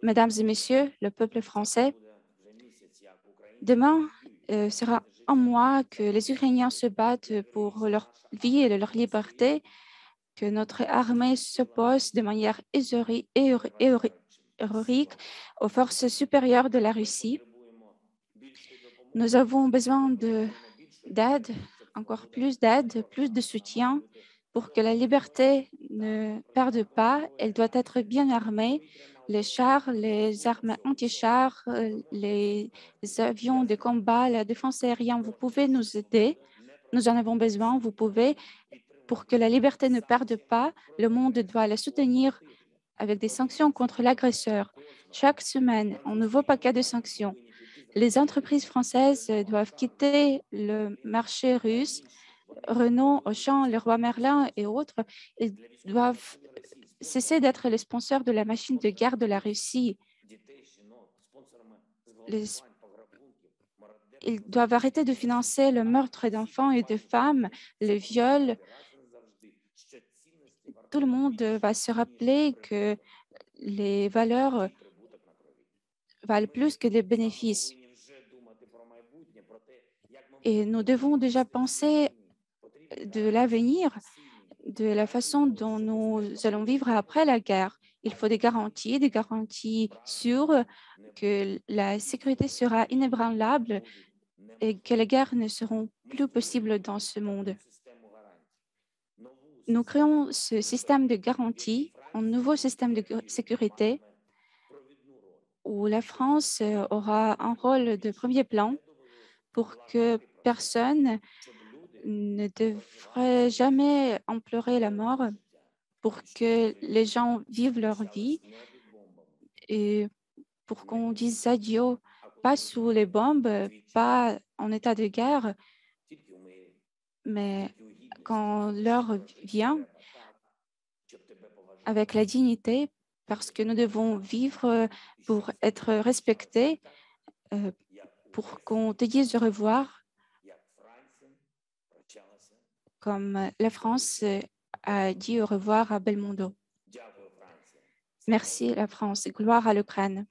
Mesdames et messieurs, le peuple français, demain sera un mois que les Ukrainiens se battent pour leur vie et leur liberté, que notre armée s'oppose de manière héroïque aux forces supérieures de la Russie. Nous avons besoin d'aide, encore d'aide, plus de soutien pour que la liberté ne perde pas. Elle doit être bien armée. Les chars, les armes anti-chars, les avions de combat, la défense aérienne, vous pouvez nous aider. Nous en avons besoin. Vous pouvez, pour que la liberté ne perde pas, le monde doit la soutenir avec des sanctions contre l'agresseur. Chaque semaine, un nouveau paquet de sanctions. Les entreprises françaises doivent quitter le marché russe. Renault, Auchan, Leroy Merlin et autres, ils doivent cesser d'être les sponsors de la machine de guerre de la Russie. Les- Ils doivent arrêter de financer le meurtre d'enfants et de femmes, le viol. Tout le monde va se rappeler que les valeurs valent plus que les bénéfices. Et nous devons déjà penser de l'avenir, de la façon dont nous allons vivre après la guerre. Il faut des garanties sûres que la sécurité sera inébranlable et que les guerres ne seront plus possibles dans ce monde. Nous créons ce système de garantie, un nouveau système de sécurité où la France aura un rôle de premier plan pour que personne ne devrait jamais implorer la mort, pour que les gens vivent leur vie et pour qu'on dise adieu, pas sous les bombes, pas en état de guerre, mais quand l'heure vient, avec la dignité, parce que nous devons vivre pour être respectés, euh, pour qu'on te dise au revoir, comme la France a dit au revoir à Belmondo. Merci la France, gloire à l'Ukraine.